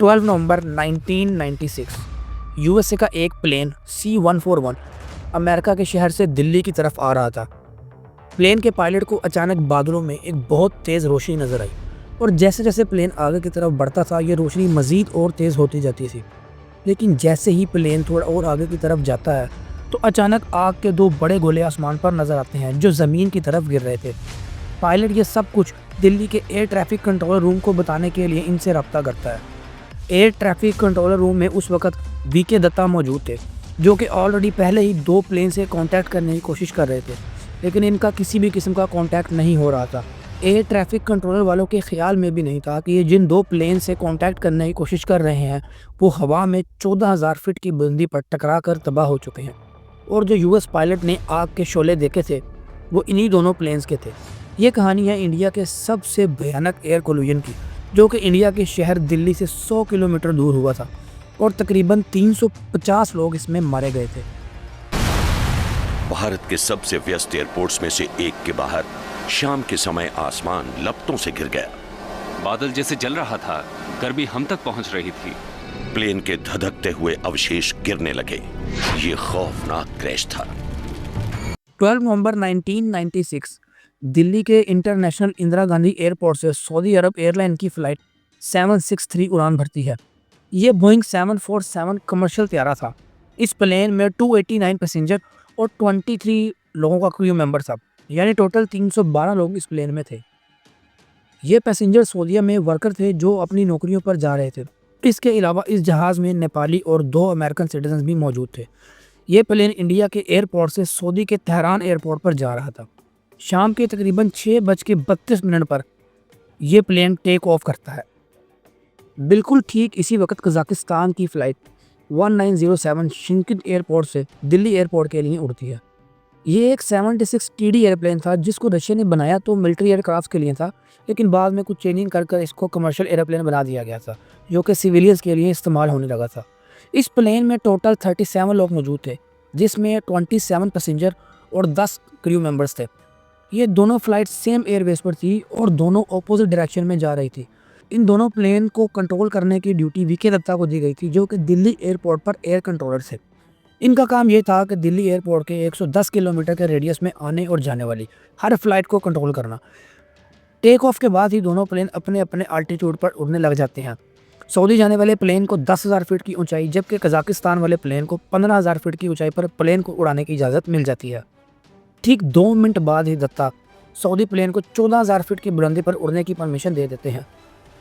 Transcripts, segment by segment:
12 नवंबर 1996 USA का एक plane C-141 America के शहर से दिल्ली की तरफ आ रहा था। प्लेन के पायलट को अचानक बादलों में एक बहुत तेज़ रोशनी नज़र आई और जैसे जैसे प्लेन आगे की तरफ बढ़ता था ये रोशनी मज़ीद और तेज़ होती जाती थी। लेकिन जैसे ही प्लेन थोड़ा और आगे की तरफ जाता है तो अचानक आग के दो बड़े गोले आसमान पर नज़र आते हैं जो ज़मीन की तरफ गिर रहे थे। पायलट ये सब कुछ दिल्ली के एयर ट्रैफिक कंट्रोलर रूम को बताने के लिए इनसे रब्ता करता है। एयर ट्रैफिक कंट्रोलर रूम में उस वक्त वीके दत्ता मौजूद थे, जो कि ऑलरेडी पहले ही दो प्लेन से कांटेक्ट करने की कोशिश कर रहे थे, लेकिन इनका किसी भी किस्म का कांटेक्ट नहीं हो रहा था। एयर ट्रैफिक कंट्रोलर वालों के ख्याल में भी नहीं था कि ये जिन दो प्लेन से कांटेक्ट करने की कोशिश कर रहे हैं वो हवा में 14,000 फीट की बुलंदी पर टकरा कर तबाह हो चुके हैं और जो यूएस पायलट ने आग के शोले देखे थे वो इन्हीं दोनों प्लेन्स के थे। ये कहानी है इंडिया के सबसे भयानक एयर कोलिजन की, जो कि इंडिया के शहर दिल्ली से 100 किलोमीटर दूर हुआ था और तकरीबन 350 लोग इसमें मारे गए थे। भारत के सबसे व्यस्त एयरपोर्ट्स में से एक के बाहर शाम के समय आसमान लपटों से घिर गया। बादल जैसे जल रहा था, गर्मी हम तक पहुंच रही थी। प्लेन के धधकते हुए अवशेष गिरने लगे। ये खौफनाक क्रैश था। 12 नवंबर 1996 दिल्ली के इंटरनेशनल इंदिरा गांधी एयरपोर्ट से सऊदी अरब एयरलाइन की फ़्लाइट 763 उड़ान भरती है। ये बोइंग 747 कमर्शियल तैयारा था। इस प्लेन में 289 पैसेंजर और 23 लोगों का क्रू मेंबर था, यानी टोटल 312 लोग इस प्लेन में थे। ये पैसेंजर सऊदीया में वर्कर थे जो अपनी नौकरियों पर जा रहे थे। इसके अलावा इस जहाज़ में नेपाली और 2 अमेरिकन सिटीजन भी मौजूद थे। ये प्लेन इंडिया के एयरपोर्ट से सऊदी के तेहरान एयरपोर्ट पर जा रहा था। शाम के तकरीबन 6:32 पर यह प्लेन टेक ऑफ करता है। बिल्कुल ठीक इसी वक्त कजाकिस्तान की फ़्लाइट 1907 शिंकित एयरपोर्ट से दिल्ली एयरपोर्ट के लिए उड़ती है। ये एक 76 TD एयरप्लेन था जिसको रशिया ने बनाया तो मिलिट्री एयरक्राफ्ट के लिए था, लेकिन बाद में कुछ चेंजिंग कर इसको कमर्शियल एयरप्लेन बना दिया गया था, जो कि सिविलियंस के लिए इस्तेमाल होने लगा था। इस प्लेन में टोटल 37 लोग मौजूद थे, जिसमें 27 पैसेंजर और 10 क्रू मेंबर्स थे। ये दोनों फ्लाइट सेम एयरवेज पर थी और दोनों ऑपोजिट डायरेक्शन में जा रही थी। इन दोनों प्लेन को कंट्रोल करने की ड्यूटी वीके दत्ता को दी गई थी, जो कि दिल्ली एयरपोर्ट पर एयर कंट्रोलर थे। इनका काम ये था कि दिल्ली एयरपोर्ट के 110 किलोमीटर के रेडियस में आने और जाने वाली हर फ्लाइट को कंट्रोल करना। टेक ऑफ के बाद ही दोनों प्लेन अपने अपने अल्टीट्यूड पर उड़ने लग जाते हैं। सऊदी जाने वाले प्लेन को 10,000 फीट की ऊंचाई, जबकि कजाकिस्तान वाले प्लेन को 15,000 फीट की ऊंचाई पर प्लेन को उड़ाने की इजाज़त मिल जाती है। ठीक 2 मिनट बाद ही दत्ता सऊदी प्लेन को 14,000 फीट की बुलंदी पर उड़ने की परमिशन दे देते हैं,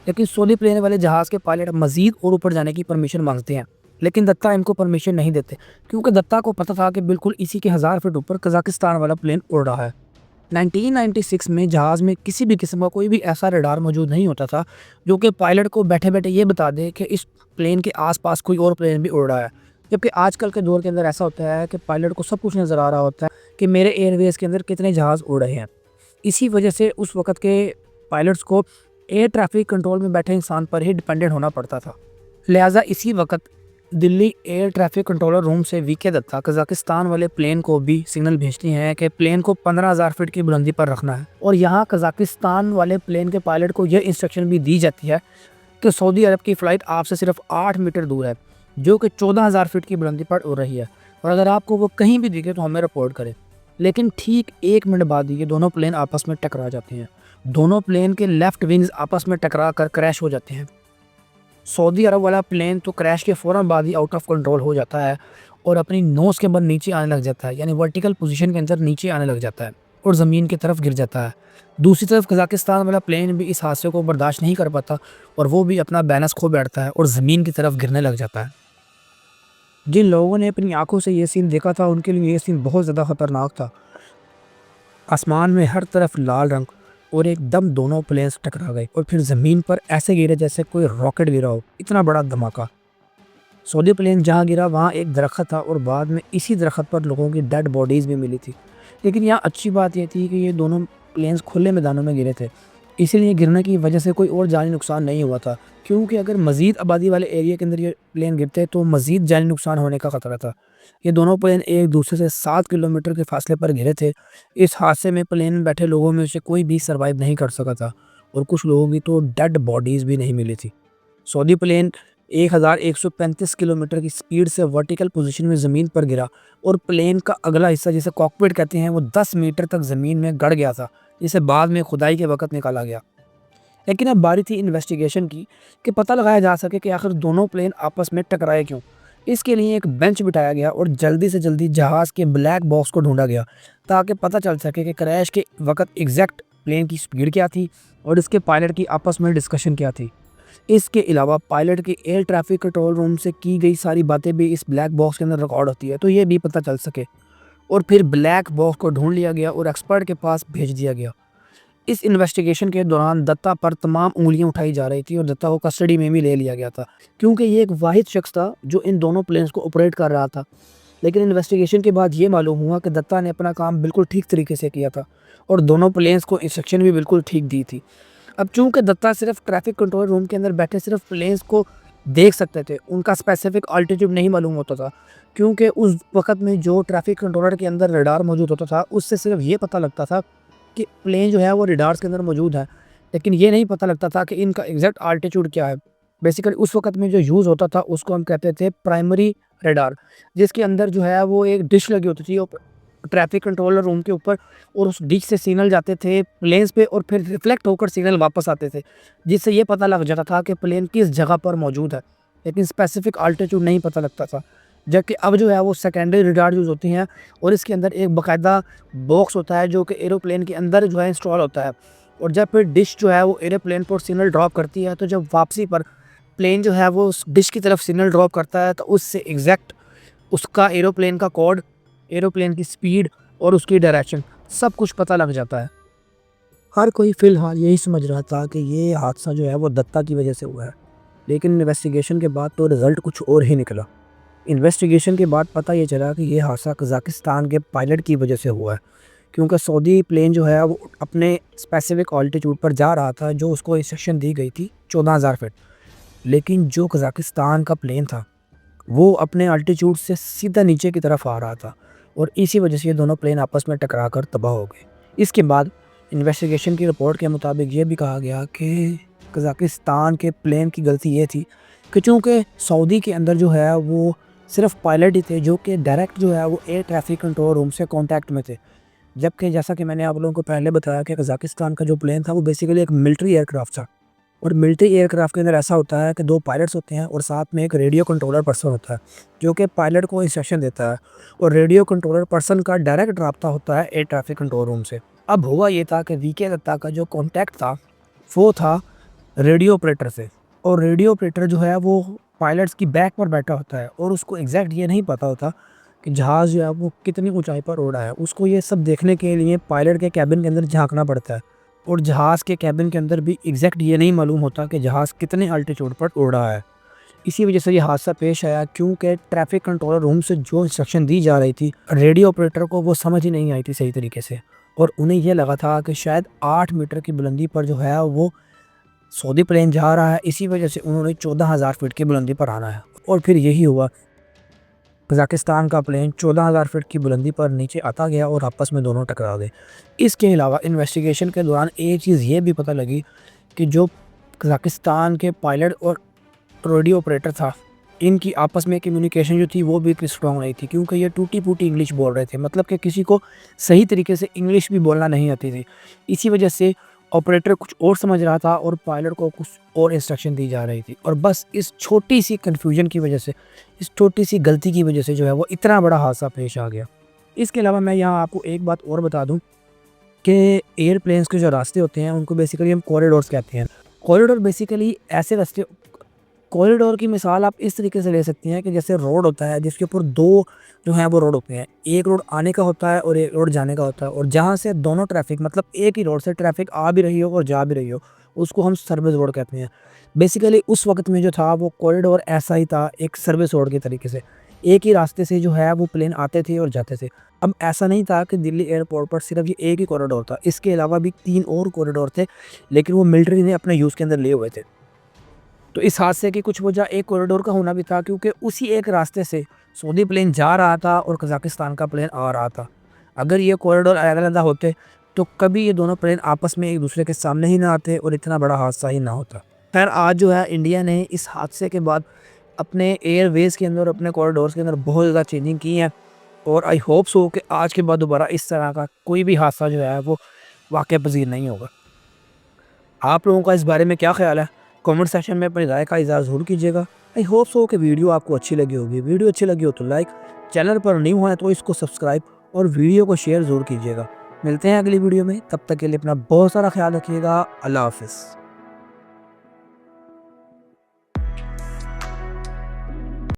लेकिन सऊदी प्लेन वाले जहाज़ के पायलट मज़ीद और ऊपर जाने की परमिशन मांगते हैं, लेकिन दत्ता इनको परमिशन नहीं देते, क्योंकि दत्ता को पता था कि बिल्कुल इसी के 1000 फीट ऊपर कजाकिस्तान वाला प्लेन उड़ रहा है। 1996 में जहाज़ में किसी भी किस्म का कोई भी ऐसा रडार मौजूद नहीं होता था जो कि पायलट को बैठे बैठे ये बता दे कि इस प्लेन के आसपास कोई और प्लेन भी उड़ रहा है। जबकि आजकल के दौर के अंदर ऐसा होता है कि पायलट को सब कुछ नज़र आ रहा होता है कि मेरे एयरवेज के अंदर कितने जहाज़ उड़ रहे हैं। इसी वजह से उस वक्त के पायलट्स को एयर ट्रैफिक कंट्रोल में बैठे इंसान पर ही डिपेंडेंट होना पड़ता था। लिहाजा इसी वक्त Delhi air traffic controller room से वीके दत्ता कजाकिस्तान वाले प्लेन को भी सिग्नल भेजती हैं कि प्लेन को 15,000 फीट की बुलंदी पर रखना है। और यहाँ कजाकिस्तान वाले प्लेन के पायलट को यह इंस्ट्रक्शन भी दी जाती है कि सऊदी अरब की फ़्लाइट आपसे सिर्फ 8 मीटर दूर है, जो कि 14,000 फीट की बुलंदी पर उड़ रही है, और अगर आपको वो कहीं भी दिखे तो हमें रिपोर्ट करें। लेकिन ठीक 1 मिनट बाद ये दोनों प्लेन आपस में टकरा जाते हैं। दोनों प्लेन के लेफ्ट विंग्स आपस में टकरा कर क्रैश हो जाते हैं। सऊदी अरब वाला प्लेन तो क्रैश के फ़ौरन बाद ही आउट ऑफ कंट्रोल हो जाता है और अपनी नोज़ के बल नीचे आने लग जाता है, यानी वर्टिकल पोजीशन के अंदर नीचे आने लग जाता है और ज़मीन की तरफ गिर जाता है। दूसरी तरफ कजाकिस्तान वाला प्लेन भी इस हादसे को बर्दाश्त नहीं कर पाता और वो भी अपना बैलेंस खो बैठता है और ज़मीन की तरफ गिरने लग जाता है। जिन लोगों ने अपनी आंखों से ये सीन देखा था उनके लिए ये सीन बहुत ज़्यादा ख़तरनाक था। आसमान में हर तरफ लाल रंग और एकदम दोनों प्लेन्स टकरा गए और फिर ज़मीन पर ऐसे गिरे जैसे कोई रॉकेट गिरा हो। इतना बड़ा धमाका। सऊदी प्लेन जहाँ गिरा वहाँ एक दरख्त था और बाद में इसी दरख्त पर लोगों की डेड बॉडीज़ भी मिली थी। लेकिन यहाँ अच्छी बात यह थी कि ये दोनों प्लेन्स खुले मैदानों में गिरे थे, इसीलिए गिरने की वजह से कोई और जानी नुकसान नहीं हुआ था, क्योंकि अगर मज़ीद आबादी वाले एरिया के अंदर ये प्लेन गिरते तो मज़ीद जानी नुकसान होने का ख़तरा था। ये दोनों प्लेन एक दूसरे से 7 किलोमीटर के फासले पर गिरे थे। इस हादसे में प्लेन में बैठे लोगों में से कोई भी सर्वाइव नहीं कर सका था और कुछ लोगों की तो डेड बॉडीज़ भी नहीं मिली थी। सऊदी प्लेन 1135 किलोमीटर की स्पीड से वर्टिकल पोजीशन में ज़मीन पर गिरा और प्लेन का अगला हिस्सा जिसे कॉकपिट कहते हैं वो 10 मीटर तक ज़मीन में गड़ गया था, जिसे बाद में खुदाई के वक्त निकाला गया। लेकिन अब बारी थी इन्वेस्टिगेशन की कि पता लगाया जा सके कि आखिर दोनों प्लेन आपस में टकराए क्यों। इसके लिए एक बेंच बिठाया गया और जल्दी से जल्दी जहाज़ के ब्लैक बॉक्स को ढूंढा गया ताकि पता चल सके कि क्रैश के वक्त एग्जैक्ट प्लेन की स्पीड क्या थी और इसके पायलट की आपस में डिस्कशन क्या थी। इसके अलावा पायलट के एयर ट्रैफिक कंट्रोल रूम से की गई सारी बातें भी इस ब्लैक बॉक्स के अंदर रिकॉर्ड होती है, तो ये भी पता चल सके। और फिर ब्लैक बॉक्स को ढूंढ लिया गया और एक्सपर्ट के पास भेज दिया गया। इस इन्वेस्टिगेशन के दौरान दत्ता पर तमाम उंगलियां उठाई जा रही थी और दत्ता को कस्टडी में भी ले लिया गया था, क्योंकि ये एक वाहिद शख्स था जो इन दोनों प्लेन्स को ऑपरेट कर रहा था। लेकिन इन्वेस्टिगेशन के बाद ये मालूम हुआ कि दत्ता ने अपना काम बिल्कुल ठीक तरीके से किया था और दोनों प्लेन्स को इंस्ट्रक्शन भी बिल्कुल ठीक दी थी। अब चूंकि दत्ता सिर्फ ट्रैफिक कंट्रोल रूम के अंदर बैठे सिर्फ प्लेन्स को देख सकते थे, उनका स्पेसिफिक अल्टीट्यूड नहीं मालूम होता था, क्योंकि उस वक्त में जो ट्रैफिक कंट्रोलर के अंदर रडार मौजूद होता था उससे सिर्फ ये पता लगता था कि प्लेन जो है वो रडार्स के अंदर मौजूद है, लेकिन ये नहीं पता लगता था कि इनका एग्जैक्ट अल्टीट्यूड क्या है। बेसिकली उस वक्त में जो यूज़ होता था उसको हम कहते थे प्राइमरी रडार, जिसके अंदर जो है वो एक डिश लगी होती थी ट्रैफिक कंट्रोलर रूम के ऊपर, और उस डिश से सिग्नल जाते थे प्लेन्स पे और फिर रिफ्लेक्ट होकर सिग्नल वापस आते थे, जिससे ये पता लग जाता था कि प्लेन किस जगह पर मौजूद है, लेकिन स्पेसिफिक अल्टीट्यूड नहीं पता लगता था। जबकि अब जो है वो सेकेंडरी रडार यूज़ होती हैं और इसके अंदर एक बाकायदा बॉक्स होता है जो कि एरोप्लेन के अंदर जो है इंस्टॉल होता है, और जब फिर डिश जो है वो एरोप्लेन पर सिग्नल ड्रॉप करती है तो जब वापसी पर प्लेन जो है वो उस डिश की तरफ सिग्नल ड्रॉप करता है तो उससे एग्जैक्ट उसका एरोप्लेन का कोड, एरोप्लेन की स्पीड और उसकी डायरेक्शन सब कुछ पता लग जाता है। हर कोई फ़िलहाल यही समझ रहा था कि ये हादसा जो है वो दत्ता की वजह से हुआ है, लेकिन इन्वेस्टिगेशन के बाद तो रिज़ल्ट कुछ और ही निकला। इन्वेस्टिगेशन के बाद पता ये चला कि ये हादसा कज़ाकिस्तान के पायलट की वजह से हुआ है, क्योंकि सऊदी प्लेन जो है वो अपने स्पेसिफिक ऑल्टीट्यूड पर जा रहा था जो उसको इंस्ट्रक्शन दी गई थी 14,000 फीट, लेकिन जो कज़ाकिस्तान का प्लेन था वो अपने अल्टीट्यूड से सीधा नीचे की तरफ आ रहा था और इसी वजह से ये दोनों प्लेन आपस में टकरा कर तबाह हो गए। इसके बाद इन्वेस्टिगेशन की रिपोर्ट के मुताबिक ये भी कहा गया कि कज़ाकिस्तान के प्लेन की गलती ये थी कि चूँकि सऊदी के अंदर जो है वो सिर्फ पायलट ही थे जो कि डायरेक्ट जो है वो एयर ट्रैफिक कंट्रोल रूम से कांटेक्ट में थे, जबकि जैसा कि मैंने आप लोगों को पहले बताया कि कज़ाकिस्तान का जो प्लेन था वो बेसिकली एक मिलिट्री एयरक्राफ्ट था, और मिलिट्री एयरक्राफ्ट के अंदर ऐसा होता है कि 2 पायलट्स होते हैं और साथ में एक रेडियो कंट्रोलर पर्सन होता है जो कि पायलट को इंस्ट्रक्शन देता है, और रेडियो कंट्रोलर पर्सन का डायरेक्ट रब्ता होता है एयर ट्रैफिक कंट्रोल रूम से। अब हुआ ये था कि वीके दत्ता का जो कॉन्टैक्ट था वो था रेडियो ऑपरेटर से, और रेडियो ऑपरेटर जो है वो पायलट्स की बैक पर बैठा होता है और उसको एग्जैक्ट ये नहीं पता होता कि जहाज़ जो है वो कितनी ऊंचाई पर उड़ रहा है। उसको ये सब देखने के लिए पायलट के कैबिन के अंदर झांकना पड़ता है, और जहाज़ के कैबिन के अंदर भी एग्जैक्ट ये नहीं मालूम होता कि जहाज़ कितने अल्टीट्यूड पर उड़ रहा है। इसी वजह से ये हादसा पेश आया, क्योंकि ट्रैफिक कंट्रोलर रूम से जो इंस्ट्रक्शन दी जा रही थी रेडियो ऑपरेटर को वो समझ ही नहीं आई थी सही तरीके से, और उन्हें यह लगा था कि शायद 8 मीटर की बुलंदी पर जो है वो सऊदी प्लेन जा रहा है, इसी वजह से उन्होंने 14,000 फीट की बुलंदी पर आना है, और फिर यही हुआ। कज़ाकिस्तान का प्लेन 14,000 फीट की बुलंदी पर नीचे आता गया और आपस में दोनों टकरा गए। इसके अलावा इन्वेस्टिगेशन के दौरान एक चीज़ ये भी पता लगी कि जो कज़ाकिस्तान के पायलट और रेडियो ऑपरेटर था, इनकी आपस में कम्युनिकेशन जो थी वो भी इतनी स्ट्रॉन्ग नहीं थी, क्योंकि ये टूटी-फूटी इंग्लिश बोल रहे थे, मतलब कि किसी को सही तरीके से इंग्लिश भी बोलना नहीं आती थी। इसी वजह से ऑपरेटर कुछ और समझ रहा था और पायलट को कुछ और इंस्ट्रक्शन दी जा रही थी, और बस इस छोटी सी कन्फ्यूजन की वजह से, इस छोटी सी गलती की वजह से जो है वो इतना बड़ा हादसा पेश आ गया। इसके अलावा मैं यहाँ आपको एक बात और बता दूँ कि एयरप्लेन्स के जो रास्ते होते हैं उनको बेसिकली हम कॉरिडोर्स कहते हैं। कॉरिडोर बेसिकली ऐसे रास्ते, कॉरिडोर की मिसाल आप इस तरीके से ले सकते हैं कि जैसे रोड होता है जिसके ऊपर 2 जो हैं वो रोड होते हैं, एक रोड आने का होता है और एक रोड जाने का होता है, और जहाँ से दोनों ट्रैफिक मतलब एक ही रोड से ट्रैफिक आ भी रही हो और जा भी रही हो उसको हम सर्विस रोड कहते हैं। बेसिकली उस वक्त में जो था वो कॉरिडोर ऐसा ही था, एक सर्विस रोड के तरीके से, एक ही रास्ते से जो है वो प्लेन आते थे और जाते थे। अब ऐसा नहीं था कि दिल्ली एयरपोर्ट पर सिर्फ ये एक ही कॉरिडोर था, इसके अलावा भी 3 और कॉरिडोर थे, लेकिन वो मिलिट्री ने अपने यूज़ के अंदर लिए हुए थे। तो इस हादसे की कुछ वजह एक कॉरिडोर का होना भी था, क्योंकि उसी एक रास्ते से सऊदी प्लेन जा रहा था और कज़ाकिस्तान का प्लेन आ रहा था। अगर ये कॉरिडोर अलग-अलग होते तो कभी ये दोनों प्लेन आपस में एक दूसरे के सामने ही ना आते और इतना बड़ा हादसा ही ना होता। खैर आज जो है इंडिया ने इस हादसे के बाद अपने एयरवेज़ के अंदर, अपने कॉरिडोर्स के अंदर बहुत ज़्यादा चेंजिंग की है और आई होप सो कि आज के बाद दोबारा इस तरह का कोई भी हादसा जो है वो वाक़या पज़ीर नहीं होगा। आप लोगों का इस बारे में क्या ख़्याल है? कमेंट सेक्शन में अपनी राय का इज़हार ज़रूर कीजिएगा। आई होप सो कि वीडियो आपको अच्छी लगी होगी। वीडियो अच्छी लगी हो तो लाइक, चैनल पर न्यू है तो इसको सब्सक्राइब और वीडियो को शेयर ज़रूर कीजिएगा। मिलते हैं अगली वीडियो में, तब तक के लिए अपना बहुत सारा ख्याल रखिएगा। अल्लाह हाफ़िज़।